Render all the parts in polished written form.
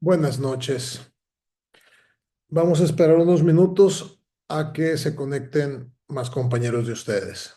Buenas noches. Vamos a esperar unos minutos a que se conecten más compañeros de ustedes.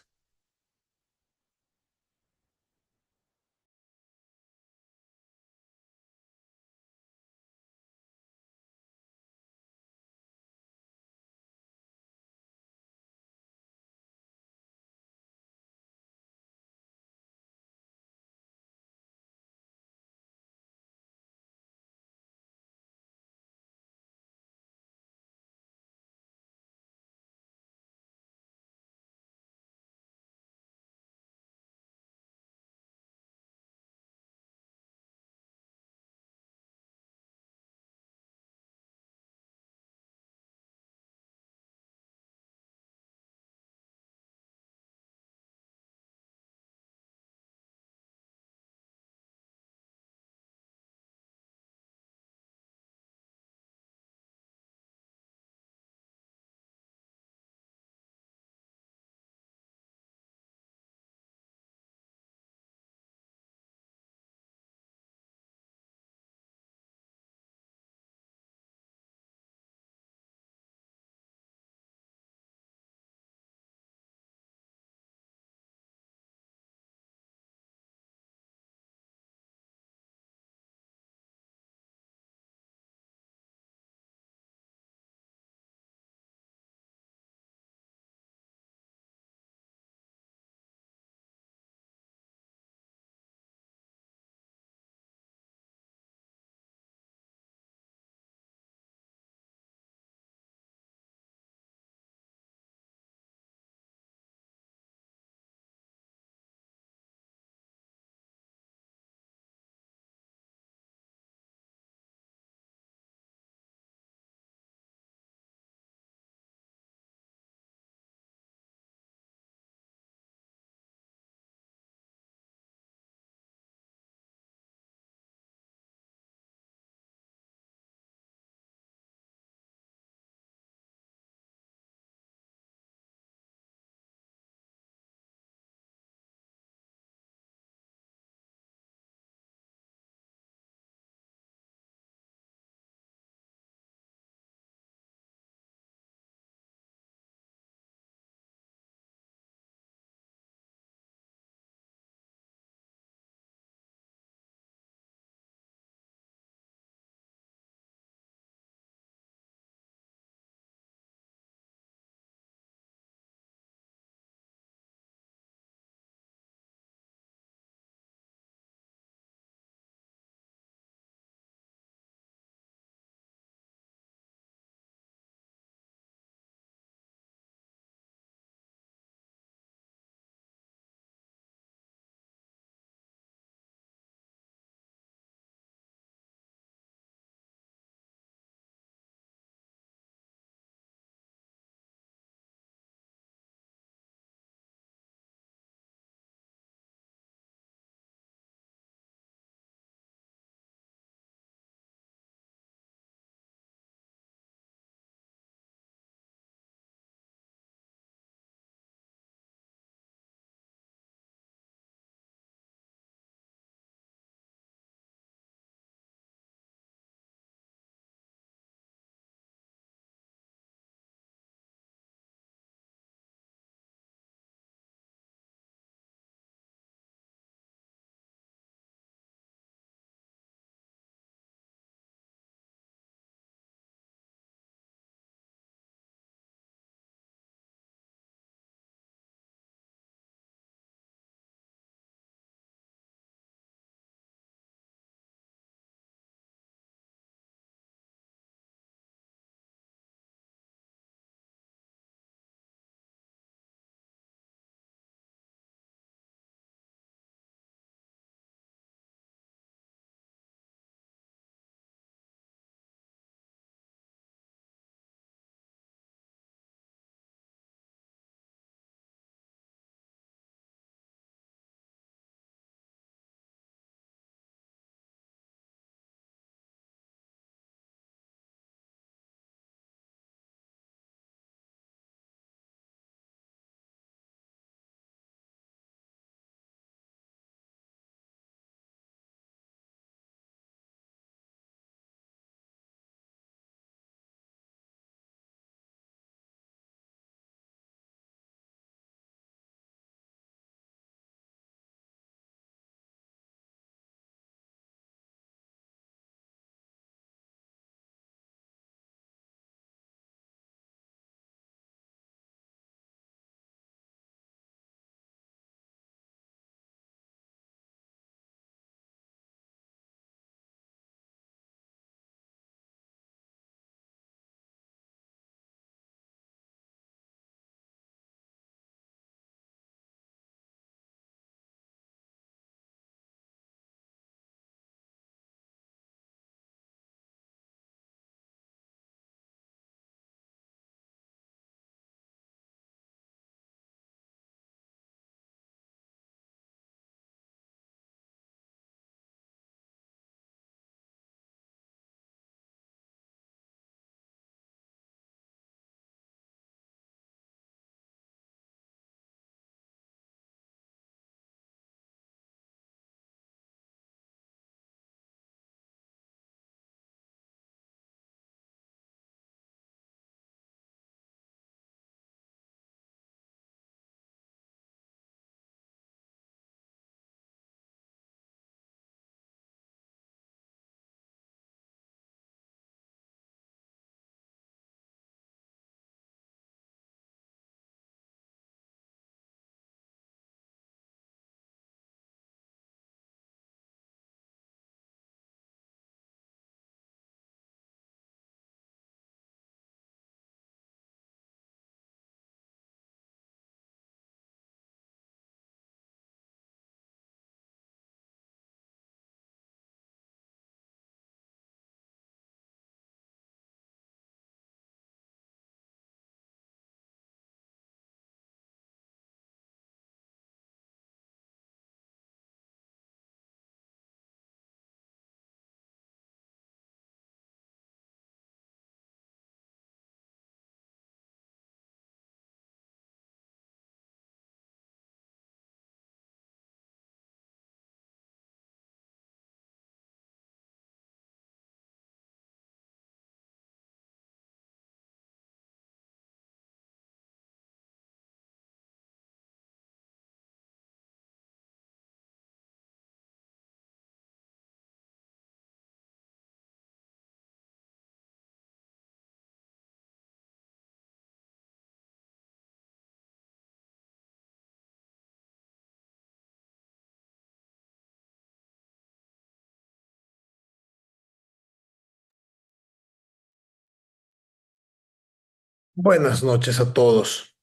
Buenas noches a todos.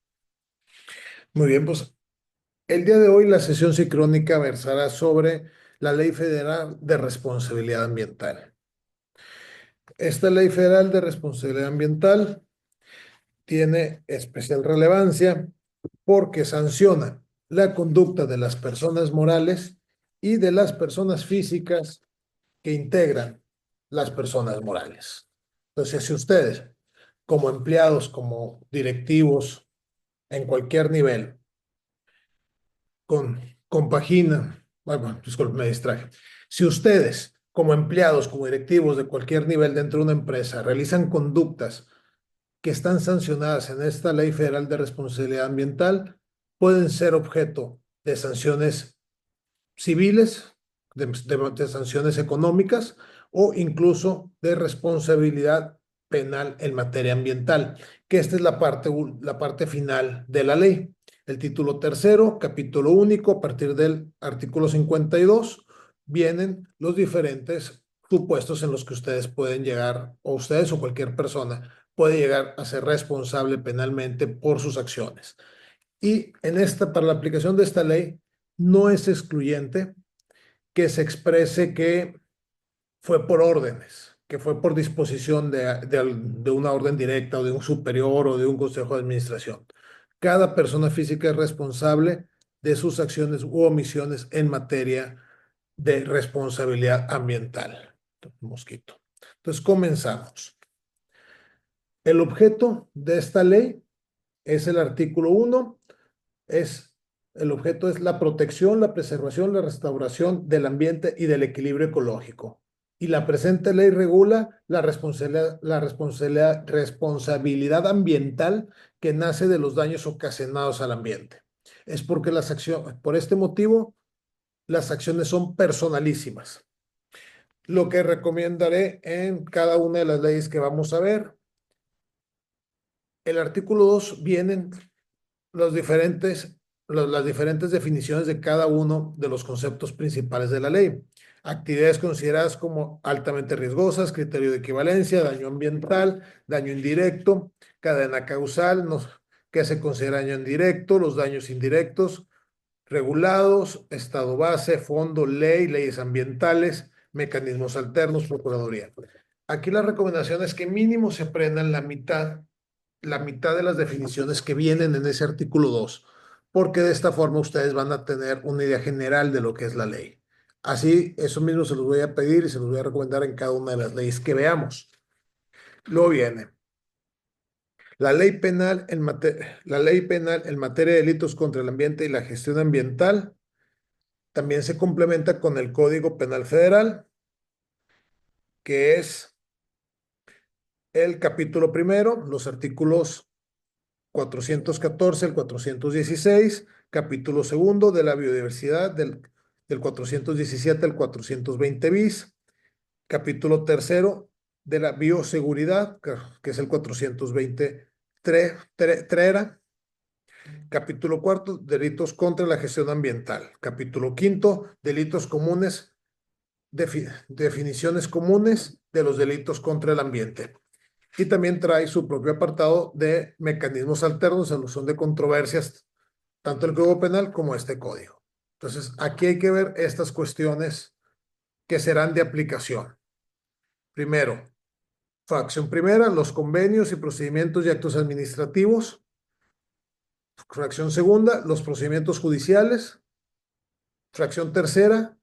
Muy bien, pues el día de hoy la sesión sincrónica versará sobre la Ley Federal de Responsabilidad Ambiental. Esta Ley Federal de Responsabilidad Ambiental tiene especial relevancia porque sanciona la conducta de las personas morales y de las personas físicas que integran las personas morales. Entonces, si ustedes, como empleados, como directivos, en cualquier nivel, compagina, bueno, disculpe, me distraje. Si ustedes, como empleados, como directivos de cualquier nivel dentro de una empresa, realizan conductas que están sancionadas en esta Ley Federal de Responsabilidad Ambiental, pueden ser objeto de sanciones civiles, de sanciones económicas o incluso de responsabilidad penal en materia ambiental, que esta es la parte final de la ley. El título tercero, capítulo único, a partir del artículo 52, vienen los diferentes supuestos en los que ustedes pueden llegar, o ustedes o cualquier persona puede llegar a ser responsable penalmente por sus acciones. Y para la aplicación de esta ley, no es excluyente que se exprese que fue por órdenes, que fue por disposición de una orden directa o de un superior o de un consejo de administración. Cada persona física es responsable de sus acciones u omisiones en materia de responsabilidad ambiental. Mosquito. Entonces, comenzamos. El objeto de esta ley es el artículo 1, el objeto es la protección, la preservación, la restauración del ambiente y del equilibrio ecológico. Y la presente ley regula responsabilidad ambiental que nace de los daños ocasionados al ambiente. Es porque por este motivo, las acciones son personalísimas. Lo que recomendaré en cada una de las leyes que vamos a ver. El artículo 2 vienen los diferentes, las diferentes definiciones de cada uno de los conceptos principales de la ley. Actividades consideradas como altamente riesgosas, criterio de equivalencia, daño ambiental, daño indirecto, cadena causal, qué se considera daño indirecto, los daños indirectos, regulados, estado base, fondo, ley, leyes ambientales, mecanismos alternos, procuraduría. Aquí la recomendación es que mínimo se aprendan la mitad de las definiciones que vienen en ese artículo 2, porque de esta forma ustedes van a tener una idea general de lo que es la ley. Así, eso mismo se los voy a pedir y se los voy a recomendar en cada una de las leyes que veamos. Luego viene la ley penal en materia de delitos contra el ambiente y la gestión ambiental. También se complementa con el Código Penal Federal, que es el capítulo primero, los artículos 414 al 416, capítulo segundo de la biodiversidad del 417 al 420 bis, capítulo tercero de la bioseguridad, que es el 420 trera, capítulo cuarto, delitos contra la gestión ambiental, capítulo quinto, delitos comunes, definiciones comunes de los delitos contra el ambiente. Y también trae su propio apartado de mecanismos alternos, solución de controversias, tanto el Código Penal como este código. Entonces, aquí hay que ver estas cuestiones que serán de aplicación. Primero, fracción primera, los convenios y procedimientos y actos administrativos. Fracción segunda, los procedimientos judiciales. Fracción tercera,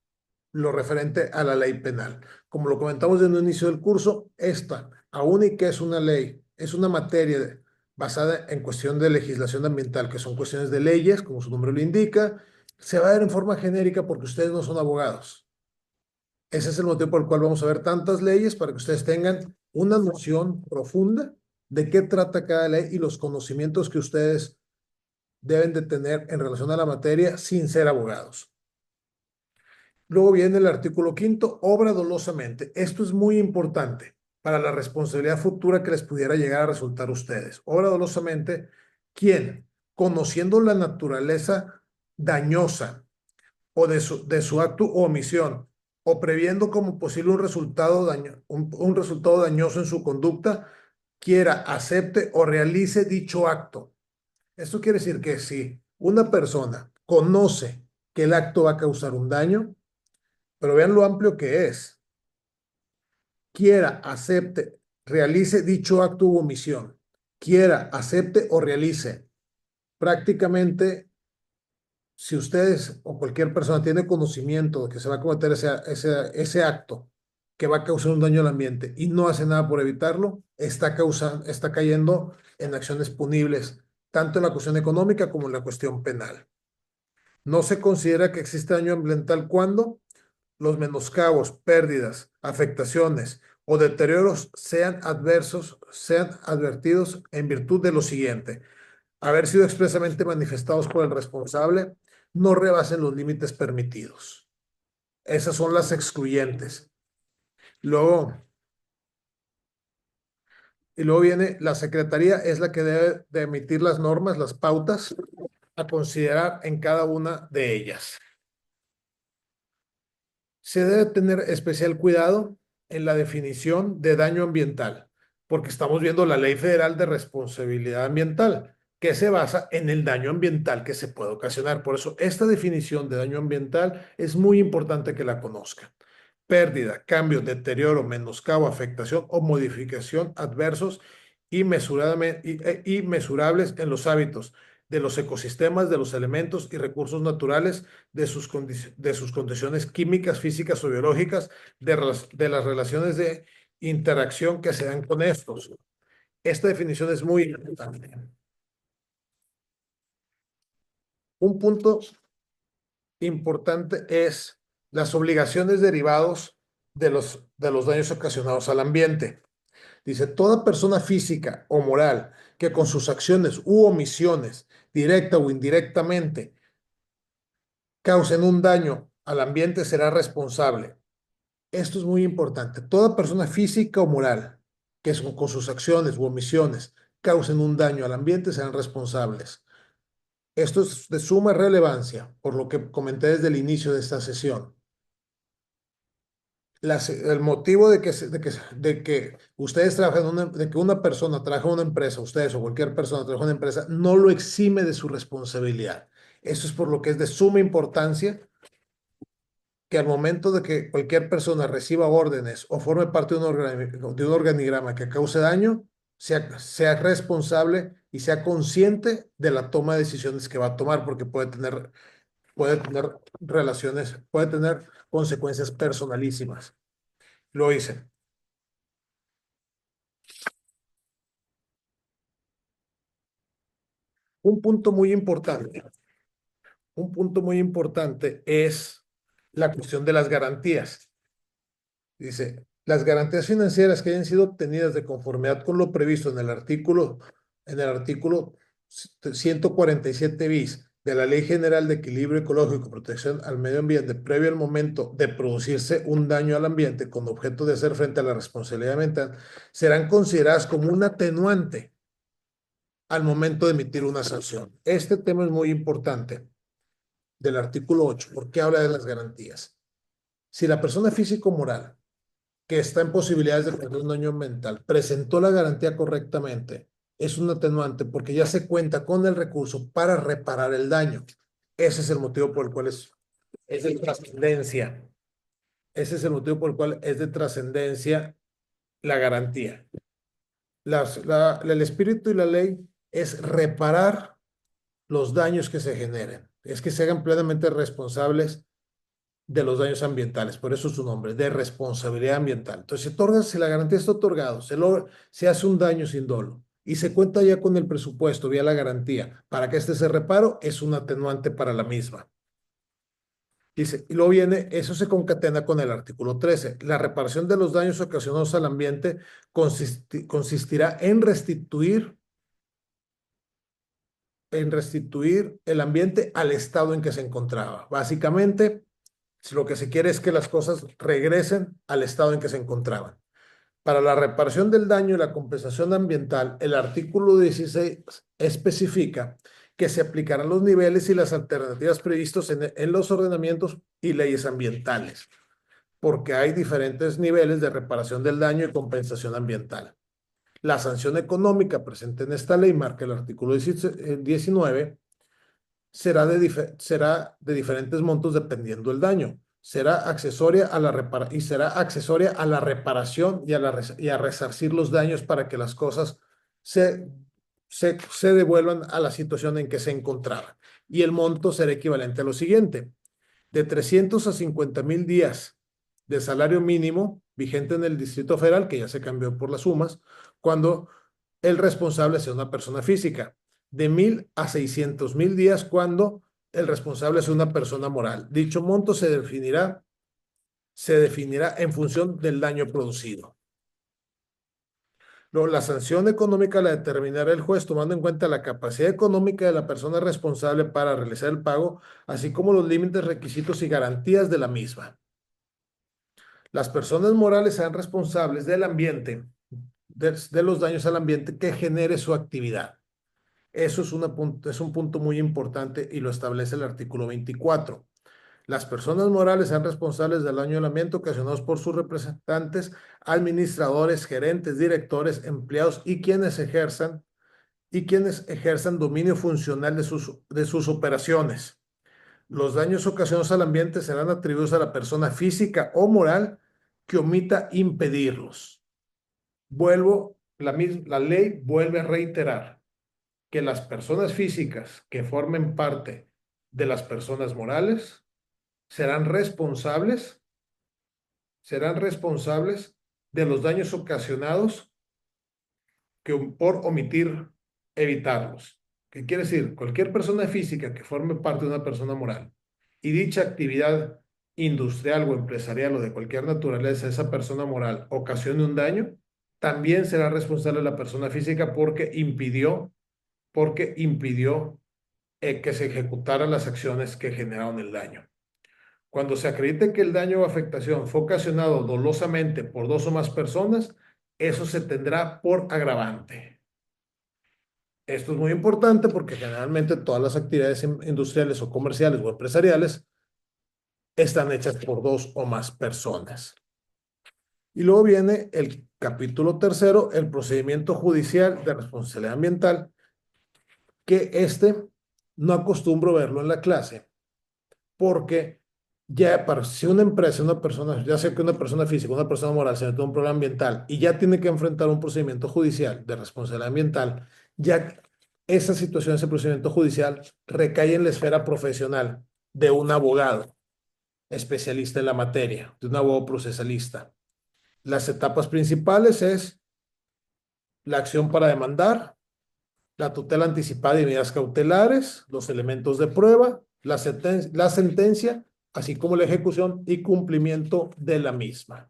lo referente a la ley penal. Como lo comentamos en el inicio del curso, esta, aún y que es una ley, es una materia basada en cuestión de legislación ambiental, que son cuestiones de leyes, como su nombre lo indica, se va a ver en forma genérica porque ustedes no son abogados. Ese es el motivo por el cual vamos a ver tantas leyes, para que ustedes tengan una noción profunda de qué trata cada ley y los conocimientos que ustedes deben de tener en relación a la materia sin ser abogados. Luego viene el artículo quinto, obra dolosamente. Esto es muy importante para la responsabilidad futura que les pudiera llegar a resultar a ustedes. Obra dolosamente, ¿quién? Conociendo la naturaleza dañosa o de su acto o omisión, o previendo como posible un resultado dañoso en su conducta, quiera, acepte o realice dicho acto. Esto quiere decir que si una persona conoce que el acto va a causar un daño, pero vean lo amplio que es, quiera, acepte, realice dicho acto u omisión, quiera, acepte o realice. Prácticamente, si ustedes o cualquier persona tiene conocimiento de que se va a cometer ese acto que va a causar un daño al ambiente y no hace nada por evitarlo, está cayendo en acciones punibles, tanto en la cuestión económica como en la cuestión penal. No se considera que existe daño ambiental cuando los menoscabos, pérdidas, afectaciones o deterioros sean adversos, sean advertidos en virtud de lo siguiente: haber sido expresamente manifestados por el responsable, no rebasen los límites permitidos. Esas son las excluyentes. Luego, y luego viene la Secretaría, es la que debe de emitir las normas, las pautas a considerar en cada una de ellas. Se debe tener especial cuidado en la definición de daño ambiental, porque estamos viendo la Ley Federal de Responsabilidad Ambiental, que se basa en el daño ambiental que se puede ocasionar. Por eso, esta definición de daño ambiental es muy importante que la conozcan. Pérdida, cambio, deterioro, menoscabo, afectación o modificación adversos y mesurables en los hábitos de los ecosistemas, de los elementos y recursos naturales, de sus condiciones químicas, físicas o biológicas, de las relaciones de interacción que se dan con estos. Esta definición es muy importante. Un punto importante es las obligaciones derivados de los daños ocasionados al ambiente. Dice, toda persona física o moral que con sus acciones u omisiones, directa o indirectamente, causen un daño al ambiente será responsable. Esto es muy importante. Toda persona física o moral que con sus acciones u omisiones causen un daño al ambiente serán responsables. Esto es de suma relevancia, por lo que comenté desde el inicio de esta sesión. El motivo de que ustedes trabajan de que una persona trabaja en una empresa, ustedes o cualquier persona trabaja en una empresa, no lo exime de su responsabilidad. Eso es por lo que es de suma importancia que al momento de que cualquier persona reciba órdenes o forme parte de un organigrama que cause daño, sea responsable y sea consciente de la toma de decisiones que va a tomar, porque puede tener puede tener consecuencias personalísimas. Lo hice. Un punto muy importante, un punto muy importante es la cuestión de las garantías. Dice, las garantías financieras que hayan sido obtenidas de conformidad con lo previsto en el artículo 147 bis de la Ley General de Equilibrio Ecológico y Protección al Medio Ambiente, previo al momento de producirse un daño al ambiente con objeto de hacer frente a la responsabilidad ambiental, serán consideradas como un atenuante al momento de emitir una sanción. Este tema es muy importante del artículo 8, porque habla de las garantías. Si la persona físico-moral que está en posibilidades de tener un daño ambiental presentó la garantía correctamente, es un atenuante porque ya se cuenta con el recurso para reparar el daño. Ese es el motivo por el cual es de trascendencia. Ese es el motivo por el cual es de trascendencia la garantía. El espíritu y la ley es reparar los daños que se generen. Es que se hagan plenamente responsables de los daños ambientales, por eso es su nombre, de responsabilidad ambiental. Entonces, si la garantía está otorgada, se hace un daño sin dolo y se cuenta ya con el presupuesto vía la garantía para que este se reparo, es un atenuante para la misma. Dice, y luego viene, eso se concatena con el artículo 13. La reparación de los daños ocasionados al ambiente consistirá en restituir el ambiente al estado en que se encontraba. Básicamente, lo que se quiere es que las cosas regresen al estado en que se encontraban. Para la reparación del daño y la compensación ambiental, el artículo 16 especifica que se aplicarán los niveles y las alternativas previstos en los ordenamientos y leyes ambientales, porque hay diferentes niveles de reparación del daño y compensación ambiental. La sanción económica presente en esta ley, marca el artículo 19, será de diferentes montos dependiendo del daño. Será accesoria a la reparación y a resarcir los daños para que las cosas se, se devuelvan a la situación en que se encontraban. Y el monto será equivalente a lo siguiente: de 300 a 50,000 días de salario mínimo vigente en el Distrito Federal, que ya se cambió por las sumas, cuando el responsable sea una persona física; de 1,000 a 600,000 días cuando el responsable sea una persona moral. Dicho monto se definirá en función del daño producido. Luego, la sanción económica la determinará el juez tomando en cuenta la capacidad económica de la persona responsable para realizar el pago, así como los límites, requisitos y garantías de la misma. Las personas morales serán responsables del ambiente, de los daños al ambiente que genere su actividad. Eso es un punto muy importante y lo establece el artículo 24. Las personas morales serán responsables del daño al ambiente ocasionados por sus representantes, administradores, gerentes, directores, empleados y quienes ejerzan dominio funcional de sus operaciones. Los daños ocasionados al ambiente serán atribuidos a la persona física o moral que omita impedirlos. La ley vuelve a reiterar que las personas físicas que formen parte de las personas morales serán responsables de los daños ocasionados por omitir evitarlos. ¿Qué quiere decir? Cualquier persona física que forme parte de una persona moral y dicha actividad industrial o empresarial o de cualquier naturaleza, esa persona moral ocasione un daño, también será responsable la persona física porque impidió que se ejecutaran las acciones que generaron el daño. Cuando se acredite que el daño o afectación fue ocasionado dolosamente por dos o más personas, eso se tendrá por agravante. Esto es muy importante porque generalmente todas las actividades industriales o comerciales o empresariales están hechas por dos o más personas. Y luego viene el capítulo tercero, el procedimiento judicial de responsabilidad ambiental, que no acostumbro verlo en la clase, porque ya para si una empresa, una persona, ya sea que una persona física, una persona moral se mete en un problema ambiental y ya tiene que enfrentar un procedimiento judicial de responsabilidad ambiental, ya esa situación, ese procedimiento judicial recae en la esfera profesional de un abogado especialista en la materia, de un abogado procesalista. Las etapas principales es la acción para demandar, la tutela anticipada y medidas cautelares, los elementos de prueba, la sentencia, así como la ejecución y cumplimiento de la misma.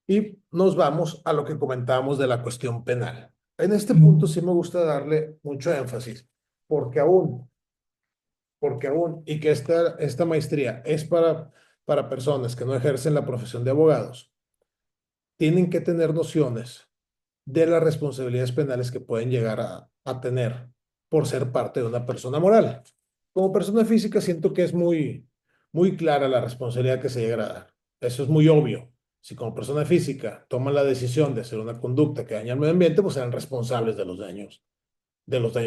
Y nos vamos a lo que comentábamos de la cuestión penal. En este punto sí me gusta darle mucho énfasis, porque y que esta maestría es para personas que no ejercen la profesión de abogados, tienen que tener nociones de las responsabilidades penales que pueden llegar a tener por ser parte de una persona moral. Como persona física siento que es muy clara la responsabilidad que se llega a dar. Eso es muy obvio. Si como persona física toman la decisión de hacer una conducta que daña al medio ambiente, pues serán responsables de los daños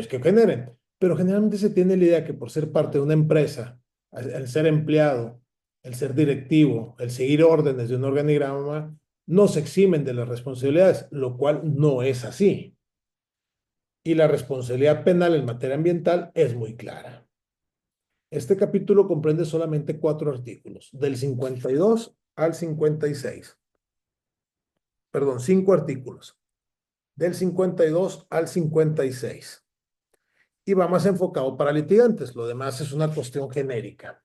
que generen. Pero generalmente se tiene la idea que por ser parte de una empresa, el ser empleado, el ser directivo, el seguir órdenes de un organigrama, no se eximen de las responsabilidades, lo cual no es así. Y la responsabilidad penal en materia ambiental es muy clara. Este capítulo comprende solamente 4 artículos, del 52 al 56. Perdón, 5 artículos, del 52 al 56. Y va más enfocado para litigantes, lo demás es una cuestión genérica.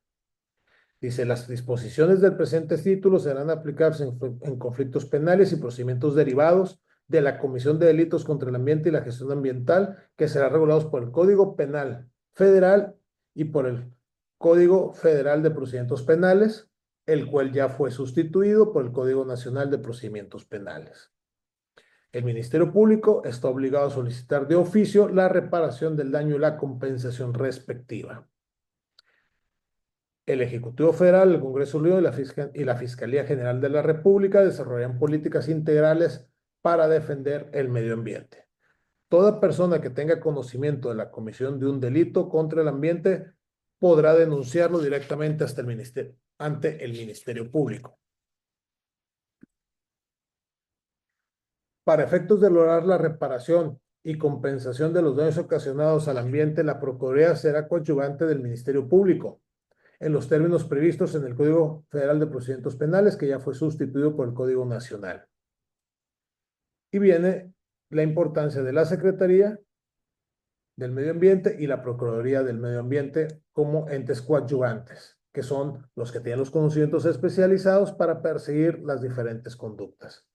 Dice, las disposiciones del presente título serán aplicables en conflictos penales y procedimientos derivados de la comisión de delitos contra el ambiente y la gestión ambiental, que serán regulados por el Código Penal Federal y por el Código Federal de Procedimientos Penales, el cual ya fue sustituido por el Código Nacional de Procedimientos Penales. El Ministerio Público está obligado a solicitar de oficio la reparación del daño y la compensación respectiva. El Ejecutivo Federal, el Congreso Unido y la Fiscalía General de la República desarrollan políticas integrales para defender el medio ambiente. Toda persona que tenga conocimiento de la comisión de un delito contra el ambiente podrá denunciarlo directamente ante el Ministerio Público. Para efectos de lograr la reparación y compensación de los daños ocasionados al ambiente, la Procuraduría será coadyuvante del Ministerio Público, en los términos previstos en el Código Federal de Procedimientos Penales, que ya fue sustituido por el Código Nacional. Y viene la importancia de la Secretaría del Medio Ambiente y la Procuraduría del Medio Ambiente como entes coadyuvantes, que son los que tienen los conocimientos especializados para perseguir las diferentes conductas.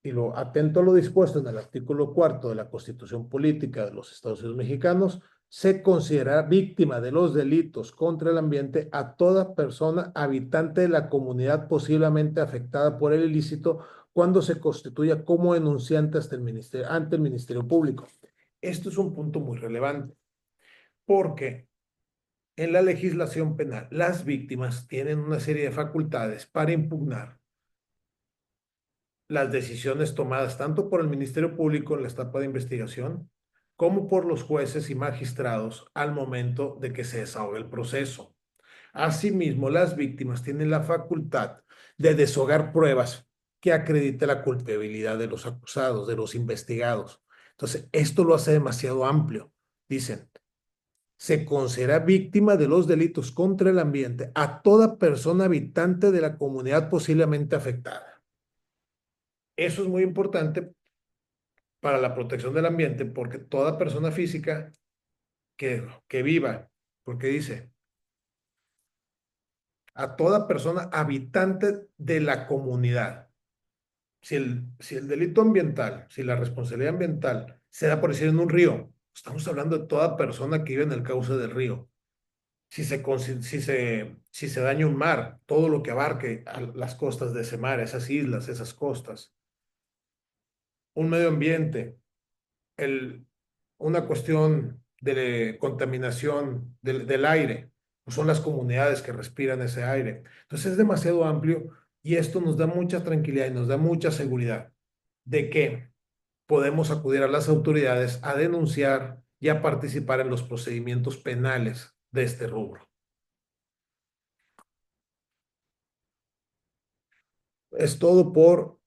Y lo atento a lo dispuesto en el artículo 4 de la Constitución Política de los Estados Unidos Mexicanos, se considera víctima de los delitos contra el ambiente a toda persona habitante de la comunidad posiblemente afectada por el ilícito cuando se constituya como denunciante ante el Ministerio Público. Esto es un punto muy relevante porque en la legislación penal las víctimas tienen una serie de facultades para impugnar las decisiones tomadas tanto por el Ministerio Público en la etapa de investigación como por los jueces y magistrados al momento de que se desahogue el proceso. Asimismo, las víctimas tienen la facultad de deshogar pruebas que acredite la culpabilidad de los acusados, de los investigados. Entonces, esto lo hace demasiado amplio. Dicen, se considera víctima de los delitos contra el ambiente a toda persona habitante de la comunidad posiblemente afectada. Eso es muy importante para la protección del ambiente porque toda persona física que viva, porque dice, a toda persona habitante de la comunidad. Si el delito ambiental, si la responsabilidad ambiental se da por decir en un río, estamos hablando de toda persona que vive en el cauce del río. Si se daña un mar, todo lo que abarque a las costas de ese mar, esas islas, esas costas. Un medio ambiente, una cuestión de contaminación del aire, pues son las comunidades que respiran ese aire. Entonces es demasiado amplio y esto nos da mucha tranquilidad y nos da mucha seguridad de que podemos acudir a las autoridades a denunciar y a participar en los procedimientos penales de este rubro. Es todo por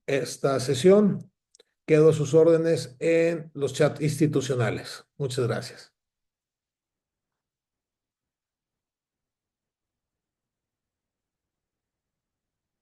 esta sesión. Quedo a sus órdenes en los chats institucionales. Muchas gracias.